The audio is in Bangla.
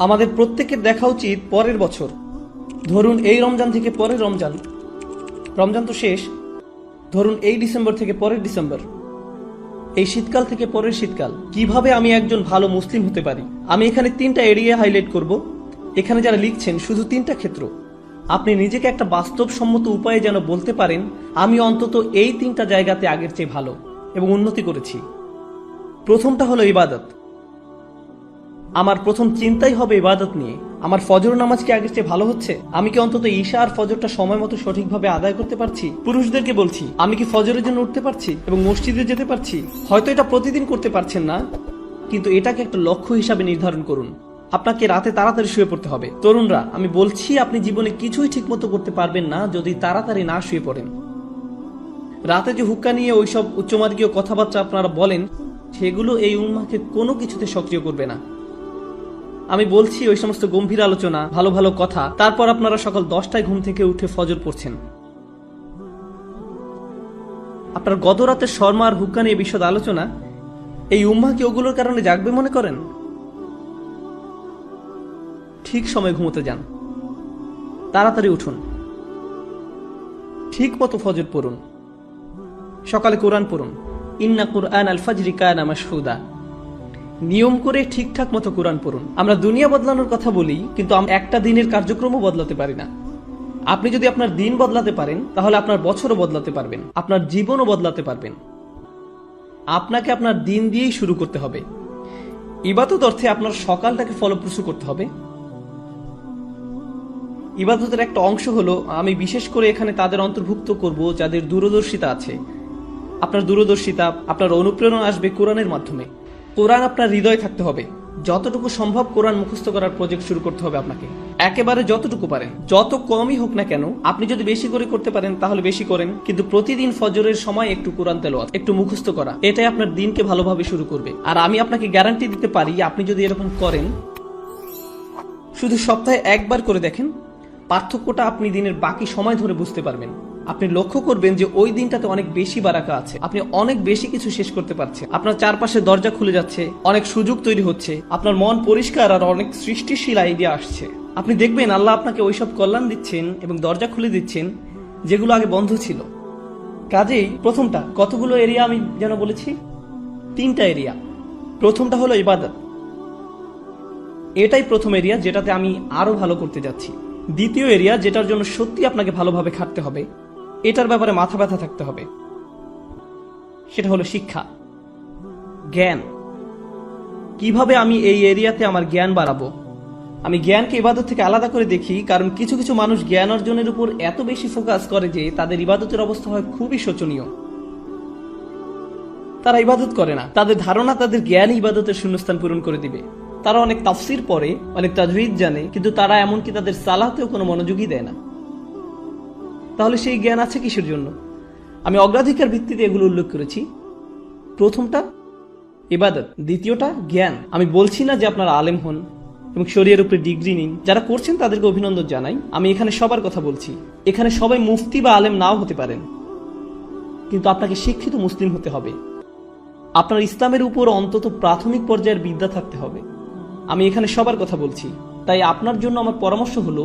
আমাদের প্রত্যেকের দেখা উচিত পরের বছর। ধরুন এই রমজান থেকে পরের রমজান, রমজান তো শেষ, ধরুন এই ডিসেম্বর থেকে পরের ডিসেম্বর, এই শীতকাল থেকে পরের শীতকাল। কিভাবে আমি একজন ভালো মুসলিম হতে পারি? আমি এখানে 3টা এরিয়া হাইলাইট করব। এখানে যারা লিখছেন শুধু 3টা ক্ষেত্র। আপনি নিজেকে একটা বাস্তবসম্মত উপায়ে যেন বলতে পারেন আমি অন্তত এই 3টা জায়গাতে আগের চেয়ে ভালো এবং উন্নতি করেছি। প্রথমটা হলো ইবাদত। আমার প্রথম চিন্তাই হবে ইবাদত নিয়ে। আমার ফজর নামাজ কি আগের চেয়ে ভালো হচ্ছে? আমি কি অন্তত ঈশা আর ফজরটা সময় মতো সঠিকভাবে আদায় করতে পারছি? পুরুষদেরকে বলছি, আমি কি ফজরের জন্য উঠতে পারছি এবং মসজিদে যেতে পারছি? হয়তো এটা প্রতিদিন করতে পারছেন না, কিন্তু এটাকে একটা লক্ষ্য হিসাবে নির্ধারণ করুন। আপনাকে রাতে তাড়াতাড়ি শুয়ে পড়তে হবে। তরুণরা, আমি বলছি আপনি জীবনে কিছুই ঠিকমতো করতে পারবেন না যদি তাড়াতাড়ি না শুয়ে পড়েন। রাতে যে হুক্কা নিয়ে ওইসব উচ্চমার্গীয় কথাবার্তা আপনারা বলেন, সেগুলো এই উম্মাহকে কোনো কিছুতে সক্রিয় করবে না। আমি বলছি ওই সমস্ত গম্ভীর আলোচনা, ভালো ভালো কথা, তারপর আপনারা সকাল 10টায় ঘুম থেকে উঠে ফজর পড়ছেন। আপনার গত রাতের শর্মা আর হুক্কা নিয়ে বিশদ আলোচনা, এই উম্মাহ কি ওগুলোর কারণে জাগবে মনে করেন? ঠিক সময় ঘুমোতে যান, তাড়াতাড়ি উঠুন, ঠিক মতো ফজর পড়ুন, সকালে কোরআন পড়ুন। ইন্না কুরআন আল ফাজরি কানা মাশহুদা। নিয়ম করে ঠিকঠাক মতো কোরআন পড়ুন। আমরা দুনিয়া বদলানোর কথা বলি, কিন্তু আমরা একটা দিনের কার্যক্রমও বদলাতে পারি না। আপনি যদি আপনার দিন বদলাতে পারেন, তাহলে আপনার বছরও বদলাতে পারবেন, আপনার জীবনও বদলাতে পারবেন। আপনাকে আপনার দিন দিয়েই শুরু করতে হবে। ইবাদত অর্থে আপনার সকালটাকে ফলপ্রসূ করতে হবে। ইবাদতের একটা অংশ হলো, আমি বিশেষ করে এখানে তাদের অন্তর্ভুক্ত করব যাদের দূরদর্শিতা আছে। আপনার দূরদর্শিতা, আপনার অনুপ্রেরণা আসবে কোরআনের মাধ্যমে। কোরআন আপনার হৃদয়ে থাকতে হবে। যতটুকু সম্ভব কোরআন মুখস্থ করার প্রজেক্ট শুরু করতে হবে আপনাকে। একেবারে যতটুকু পারেন, যত কমই হোক না কেন, আপনি যদি বেশি করে করতে পারেন তাহলে বেশি করেন, কিন্তু প্রতিদিন ফজরের সময় একটু কোরআন তেলাওয়াত, একটু মুখস্থ করা, এটাই আপনার দিনকে ভালোভাবে শুরু করবে। আর আমি আপনাকে গ্যারান্টি দিতে পারি, আপনি যদি এরকম করেন, শুধু সপ্তাহে একবার করে দেখেন, পার্থক্যটা আপনি দিনের বাকি সময় ধরে বুঝতে পারবেন। আপনি লক্ষ্য করবেন যে ওই দিনটাতে অনেক বেশি বারাকা আছে, আপনি অনেক বেশি কিছু শেষ করতে পারছেন, আপনার চারপাশে দরজা খুলে যাচ্ছে, অনেক সুযোগ তৈরি হচ্ছে, আপনার মন পরিষ্কার আর অনেক সৃষ্টিশীল আইডিয়া আসছে। আপনি দেখবেন আল্লাহ আপনাকে ওইসব কল্যাণ দিচ্ছেন এবং দরজা খুলে দিচ্ছেন যেগুলো আগে বন্ধ ছিল। কাজেই প্রথমটা, কতগুলো এরিয়া আমি যেন বলেছি? 3টা এরিয়া। প্রথমটা হলো ইবাদত। এটাই প্রথম এরিয়া যেটাতে আমি আরো ভালো করতে যাচ্ছি। দ্বিতীয় এরিয়া, যেটার জন্য সত্যি আপনাকে ভালোভাবে খাটতে হবে, এটার ব্যাপারে মাথা ব্যথা থাকতে হবে, সেটা হলো শিক্ষা, জ্ঞান। কিভাবে আমি এই এরিয়াতে আমার জ্ঞান বাড়াবো? আমি জ্ঞানকে ইবাদত থেকে আলাদা করে দেখি, কারণ কিছু কিছু মানুষ জ্ঞান অর্জনের উপর এত বেশি ফোকাস করে যে তাদের ইবাদতের অবস্থা হয় খুবই শোচনীয়। তারা ইবাদত করে না, তাদের ধারণা তাদের জ্ঞান ইবাদতের শূন্যস্থান পূরণ করে দিবে। তারা অনেক তাফসির পড়ে, অনেক তাজউইদ জানে, কিন্তু তারা এমনকি তাদের সালাতেও কোনো মনোযোগই দেয় না। তাহলে সেই জ্ঞান আছে কিসের জন্য? আমি অগ্রাধিকার ভিত্তিতে এগুলো উল্লেখ করেছি। প্রথমটা ইবাদত, দ্বিতীয়টা জ্ঞান। আমি বলছি না যে আপনারা আলেম হন এবং শরীয়তের উপরে ডিগ্রি নিন। যারা করছেন তাদেরকে অভিনন্দন জানাই। আমি এখানে সবার কথা বলছি। এখানে সবাই মুফতি বা আলেম নাও হতে পারেন, কিন্তু আপনাকে শিক্ষিত মুসলিম হতে হবে। আপনার ইসলামের উপর অন্তত প্রাথমিক পর্যায়ের বিদ্যা থাকতে হবে। আমি এখানে সবার কথা বলছি। তাই আপনার জন্য আমার পরামর্শ হলো,